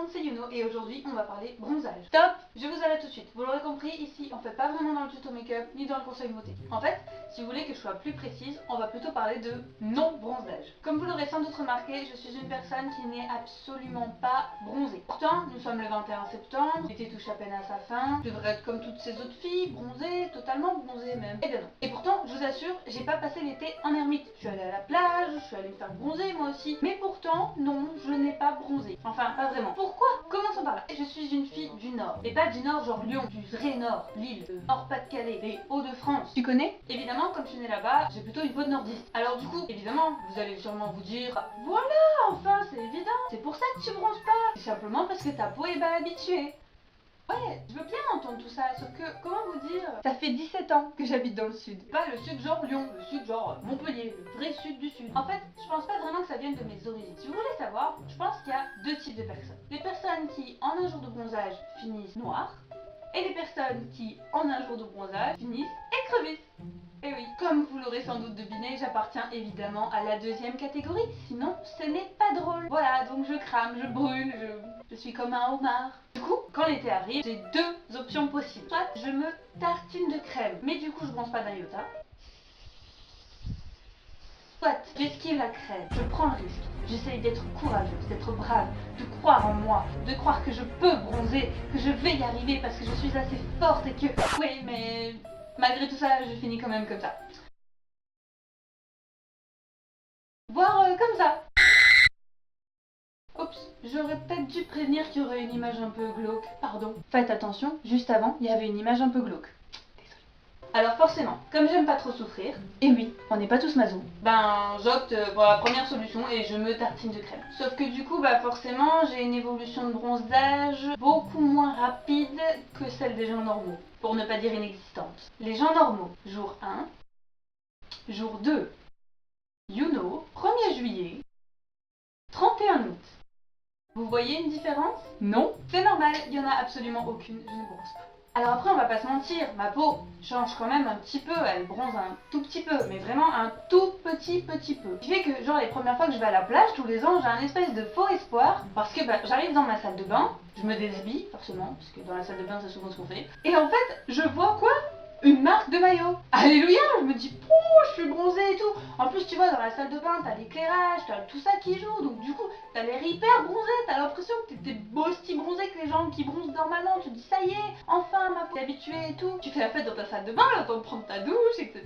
monde, c'est Yuno et aujourd'hui on va parler bronzage. Stop, je vous arrête tout de suite. Vous l'aurez compris, ici on fait pas vraiment dans le tuto make-up ni dans le conseil beauté. En fait, si vous voulez que je sois plus précise, on va plutôt parler de non-bronzage. Comme vous l'aurez sans doute remarqué, je suis une personne qui n'est absolument pas bronzée. Pourtant, nous sommes le 21 septembre, l'été touche à peine à sa fin, je devrais être comme toutes ces autres filles, bronzée, totalement bronzée même. Et bien non. Et pourtant, je vous assure, j'ai pas passé l'été en ermite. Je suis allée à la plage, je suis allée me faire bronzer moi aussi. Mais pourtant, non, je n'ai pas bronzé. Enfin, pas vraiment. Pourquoi? Commençons par là. Je suis une fille du Nord. Et pas du Nord genre Lyon, du vrai Nord, Lille, Nord-Pas-de-Calais, les Hauts-de-France. Tu connais? Évidemment, comme je suis née là-bas, j'ai plutôt une peau de nordiste. Alors du coup, évidemment, vous allez sûrement vous dire ah, voilà, enfin, c'est évident. C'est pour ça que tu bronzes pas. C'est simplement parce que ta peau est mal habituée. Ouais, je veux bien entendre tout ça, sauf que, comment vous dire, ça fait 17 ans que j'habite dans le sud. Pas le sud genre Lyon, le sud genre Montpellier, le vrai sud du sud. En fait, je pense pas vraiment que ça vienne de mes origines. Si vous voulez savoir, je pense qu'il y a deux types de personnes. Les personnes qui, en un jour de bronzage, finissent noires, et les personnes qui, en un jour de bronzage, finissent écrevisses. Et oui, comme vous l'aurez sans doute deviné, j'appartiens évidemment à la deuxième catégorie, sinon ce n'est pas drôle. Voilà, donc je crame, je brûle, je suis comme un homard. Du coup, quand l'été arrive, j'ai deux options possibles. Soit je me tartine de crème, mais du coup je bronze pas d'un iota. Soit j'esquive la crème, je prends le risque, j'essaye d'être courageuse, d'être brave, de croire en moi, de croire que je peux bronzer, que je vais y arriver parce que je suis assez forte et que... Oui, mais... malgré tout ça, je finis quand même comme ça. Voire comme ça. Oups, j'aurais peut-être dû prévenir qu'il y aurait une image un peu glauque. Pardon. Faites attention, juste avant, il y avait une image un peu glauque. Désolée. Alors forcément, comme j'aime pas trop souffrir, et oui, on n'est pas tous maso, ben j'opte pour la première solution et je me tartine de crème. Sauf que du coup, bah forcément, j'ai une évolution de bronzage beaucoup moins rapide que celle des gens normaux, pour ne pas dire inexistante. Les gens normaux, jour 1, jour 2, Yuno, 1er juillet, 31 août. Vous voyez une différence? Non? C'est normal, il n'y en a absolument aucune, je ne bronze pas. Alors après, on va pas se mentir, ma peau change quand même un petit peu, elle bronze un tout petit peu, mais vraiment un tout petit peu. Ce qui fait que genre les premières fois que je vais à la plage, tous les ans, j'ai un espèce de faux espoir, parce que bah, j'arrive dans ma salle de bain, je me déshabille forcément, parce que dans la salle de bain c'est souvent ce qu'on fait, et en fait, je vois quoi? Une marque de maillot. Alléluia, je me dis, pouh, je suis bronzée et tout. En plus, tu vois, dans la salle de bain, t'as l'éclairage, t'as tout ça qui joue. Donc du coup, t'as l'air hyper bronzée. T'as l'impression que t'es aussi bronzée que les gens qui bronzent normalement. Tu te dis, ça y est, enfin, ma peau est habituée et tout. Tu fais la fête dans ta salle de bain, le temps de prendre ta douche, etc.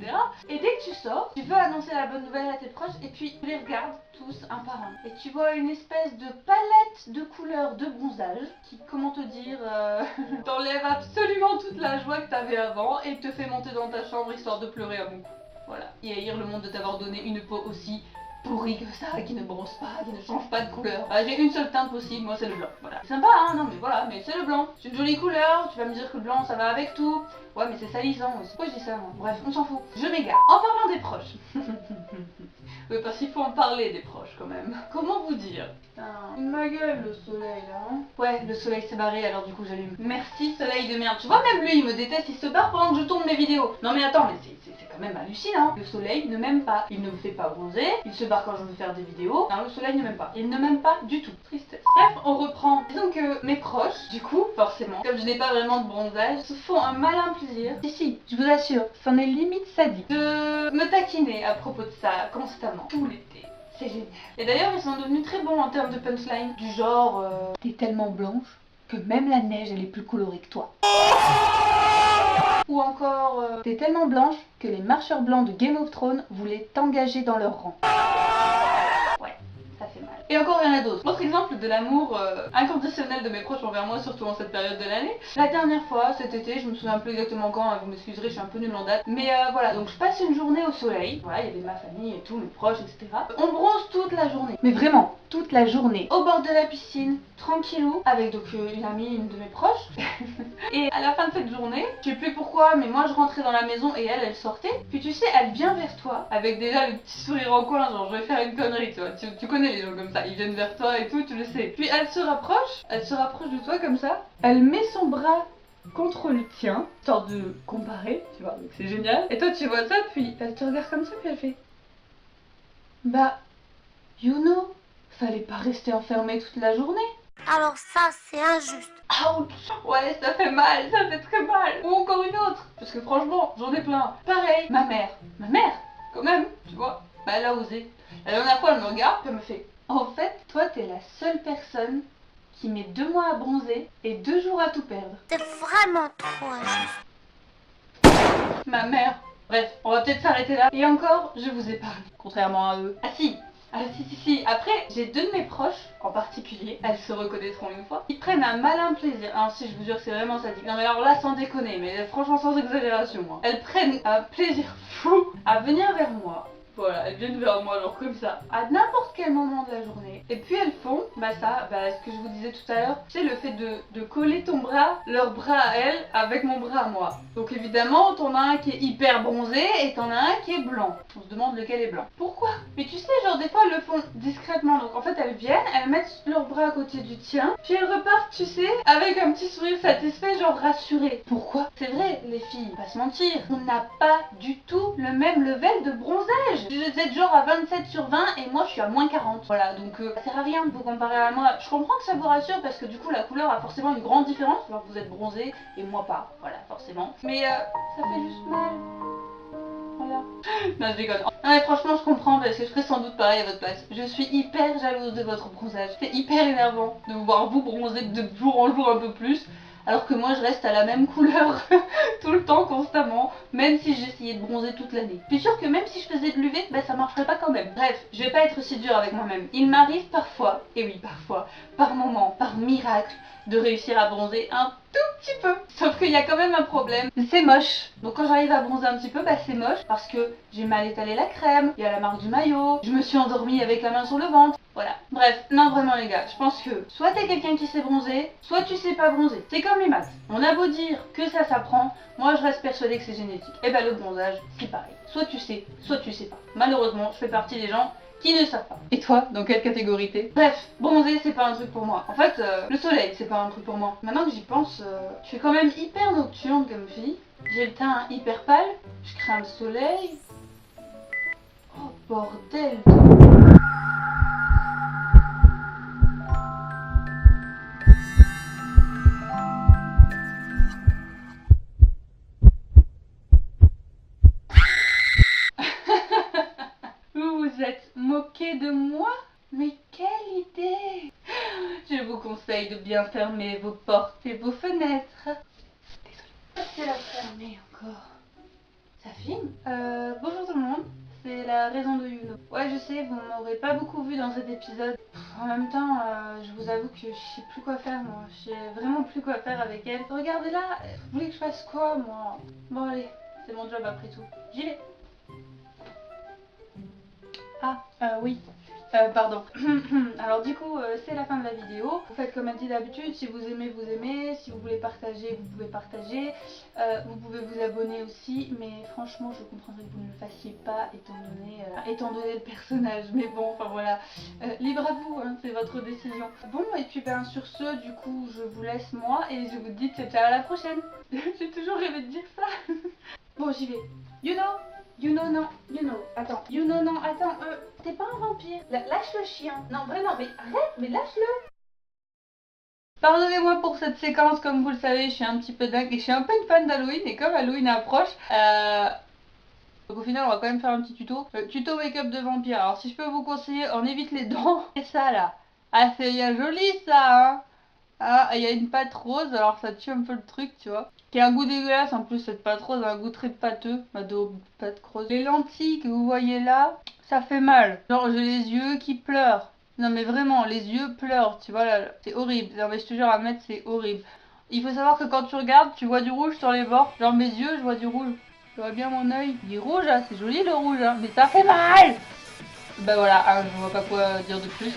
Et dès que tu sors, tu veux annoncer la bonne nouvelle à tes proches et puis tu les regardes tous un par un. Et tu vois une espèce de palette de couleurs de bronzage qui, comment te dire, t'enlève absolument toute la joie que t'avais avant et te fait monter dans ta chambre histoire de pleurer à mon cou. Voilà. Et haïr le monde de t'avoir donné une peau aussi pourrie que ça, qui ne bronze pas, qui ne change pas de couleur. Bah, j'ai une seule teinte possible, moi c'est le blanc. Voilà. C'est sympa, hein, non mais voilà, mais c'est le blanc. C'est une jolie couleur, tu vas me dire que le blanc ça va avec tout. Ouais, mais c'est salissant aussi. Pourquoi je dis ça, moi? Bref, on s'en fout. Je m'égare. En parlant des proches. Oui, parce qu'il faut en parler des proches quand même. Comment vous dire? Ma gueule, le soleil là, hein. Ouais, le soleil s'est barré, alors du coup j'allume. Merci soleil de merde. Tu vois, même lui il me déteste, il se barre pendant que je tourne mes vidéos. Non mais attends, mais c'est quand même hallucinant. Le soleil ne m'aime pas. Il ne me fait pas bronzer, il se barre quand je veux faire des vidéos. Non, le soleil ne m'aime pas. Il ne m'aime pas du tout. Tristesse. Bref, on reprend. Disons que mes proches, du coup, forcément, comme je n'ai pas vraiment de bronzage, se font un malin plaisir. Si, je vous assure, c'en est limite sadique. De me taquiner à propos de ça constamment, tout l'été. C'est génial. Et d'ailleurs, ils sont devenus très bons en termes de punchline. Du genre, t'es tellement blanche que même la neige, elle est plus colorée que toi. Ou encore, t'es tellement blanche que les marcheurs blancs de Game of Thrones voulaient t'engager dans leur rang. Ouais, ça fait mal. Et encore il y en a d'autres. Autre exemple de l'amour inconditionnel de mes proches envers moi, surtout en cette période de l'année. La dernière fois, cet été, je me souviens plus exactement quand, hein, vous m'excuserez, je suis un peu nulle en date. Mais voilà, donc je passe une journée au soleil. Voilà, il y avait ma famille et tout, mes proches, etc. On bronze toute la journée. Mais vraiment, toute la journée. Au bord de la piscine, tranquillou, avec donc une amie, une de mes proches. Et à la fin de cette journée, je sais plus pourquoi, mais moi je rentrais dans la maison et elle sortait. Puis tu sais, elle vient vers toi, avec déjà le petit sourire en coin, genre je vais faire une connerie, tu vois. Tu connais les gens comme ça, ils viennent vers toi et tout, tu le sais. Puis elle se rapproche de toi comme ça. Elle met son bras contre le tien, histoire de comparer, tu vois, donc c'est génial. Et toi tu vois ça, puis elle te regarde comme ça, puis elle fait... Bah, Yuno, fallait pas rester enfermée toute la journée. Alors ça, c'est injuste. Ouch. Ouais, ça fait mal, ça fait très mal. Ou encore une autre, parce que franchement, j'en ai plein. Pareil, ma mère, quand même, tu vois, bah elle a osé. La dernière fois, elle me regarde, puis elle me fait, en fait, toi, t'es la seule personne qui met 2 mois à bronzer et 2 jours à tout perdre. C'est vraiment trop injuste. Ma mère. Bref, on va peut-être s'arrêter là. Et encore, je vous épargne, contrairement à eux. Ah si. Après, j'ai 2 de mes proches, en particulier, elles se reconnaîtront une fois, ils prennent un malin plaisir. Alors si, je vous jure, c'est vraiment sadique. Non mais alors là, sans déconner, mais franchement sans exagération. Hein. Elles prennent un plaisir fou à venir vers moi. Voilà, elles viennent vers moi, genre comme ça, à n'importe quel moment de la journée. Et puis elles font, ce que je vous disais tout à l'heure, c'est le fait de coller ton bras, leur bras à elles, avec mon bras à moi. Donc évidemment, t'en as un qui est hyper bronzé et t'en as un qui est blanc. On se demande lequel est blanc. Pourquoi? Mais tu sais, genre des fois elles le font discrètement. Donc en fait elles viennent, elles mettent leur bras à côté du tien, puis elles repartent, tu sais, avec un petit sourire satisfait, genre rassuré. Pourquoi? C'est vrai, les filles, pas se mentir, on n'a pas du tout le même level de bronzage. Vous êtes genre à 27 sur 20 et moi je suis à moins 40. Voilà, donc ça sert à rien de vous comparer à moi. Je comprends que ça vous rassure parce que du coup la couleur a forcément une grande différence. Alors vous êtes bronzé et moi pas. Voilà, forcément. Mais ça fait juste mal. Voilà. Non, je déconne. Non mais franchement je comprends parce que je ferais sans doute pareil à votre place. Je suis hyper jalouse de votre bronzage. C'est hyper énervant de vous voir vous bronzer de jour en jour un peu plus. Alors que moi je reste à la même couleur tout le temps, constamment, même si j'essayais de bronzer toute l'année. Je suis sûre que même si je faisais de l'UV, ça marcherait pas quand même. Bref, je vais pas être si dure avec moi-même. Il m'arrive parfois, et oui parfois, par moment, par miracle, de réussir à bronzer un tout petit peu. Sauf qu'il y a quand même un problème, c'est moche. Donc quand j'arrive à bronzer un petit peu, c'est moche parce que j'ai mal étalé la crème, il y a la marque du maillot, je me suis endormie avec la main sur le ventre. Voilà. Bref, non vraiment les gars, je pense que soit t'es quelqu'un qui sait bronzer, soit tu sais pas bronzer. C'est comme les maths. On a beau dire que ça s'apprend, moi je reste persuadée que c'est génétique. Et le bronzage, c'est pareil. Soit tu sais pas. Malheureusement, je fais partie des gens qui ne savent pas. Et toi, dans quelle catégorie t'es? Bref, bronzer c'est pas un truc pour moi. En fait, le soleil c'est pas un truc pour moi. Maintenant que j'y pense, je suis quand même hyper nocturne comme fille. J'ai le teint hyper pâle, je crains le soleil. Oh bordel de... Vous vous êtes moqué de moi? Mais quelle idée! Je vous conseille de bien fermer vos portes et vos fenêtres. Désolée. C'est la fermer encore. Ça filme? Bonjour tout le monde. C'est la raison de Yuno. Ouais, je sais, vous m'aurez pas beaucoup vu dans cet épisode. En même temps, je vous avoue que je sais plus quoi faire, moi. Je sais vraiment plus quoi faire avec elle. Regardez là, vous voulez que je fasse quoi, moi? Bon, allez, c'est mon job après tout. J'y vais. Ah, oui. Pardon. Alors du coup, c'est la fin de la vidéo. Vous faites comme elle dit d'habitude. Si vous aimez, vous aimez. Si vous voulez partager, vous pouvez partager. Vous pouvez vous abonner aussi. Mais franchement, je comprendrais que vous ne le fassiez pas étant donné le personnage. Mais bon, enfin voilà. Libre à vous, hein, c'est votre décision. Bon, et puis sur ce, du coup, je vous laisse moi. Et je vous dis ciao à la prochaine. J'ai toujours rêvé de dire ça. Bon, j'y vais. Non, attends, t'es pas un vampire. Lâche le chien. Non, vraiment, mais arrête, mais lâche-le. Pardonnez-moi pour cette séquence, comme vous le savez, je suis un petit peu dingue et je suis un peu une fan d'Halloween et comme Halloween approche, donc au final on va quand même faire un petit tuto. Tuto make-up de vampire. Alors si je peux vous conseiller, on évite les dents. Et ça là. Ah c'est bien joli ça hein. Ah, il y a une pâte rose, alors ça tue un peu le truc, tu vois. Qui a un goût dégueulasse, en plus cette pâte rose a un goût très pâteux, de pâte creuse. Les lentilles que vous voyez là, ça fait mal. Genre j'ai les yeux qui pleurent. Non mais vraiment, les yeux pleurent, tu vois là, c'est horrible. Non mais je te jure à mettre, c'est horrible. Il faut savoir que quand tu regardes, tu vois du rouge sur les bords. Genre mes yeux, je vois du rouge. Tu vois bien mon œil. Il est rouge, hein, c'est joli le rouge, hein, mais ça fait mal. Bah voilà, je vois pas quoi dire de plus.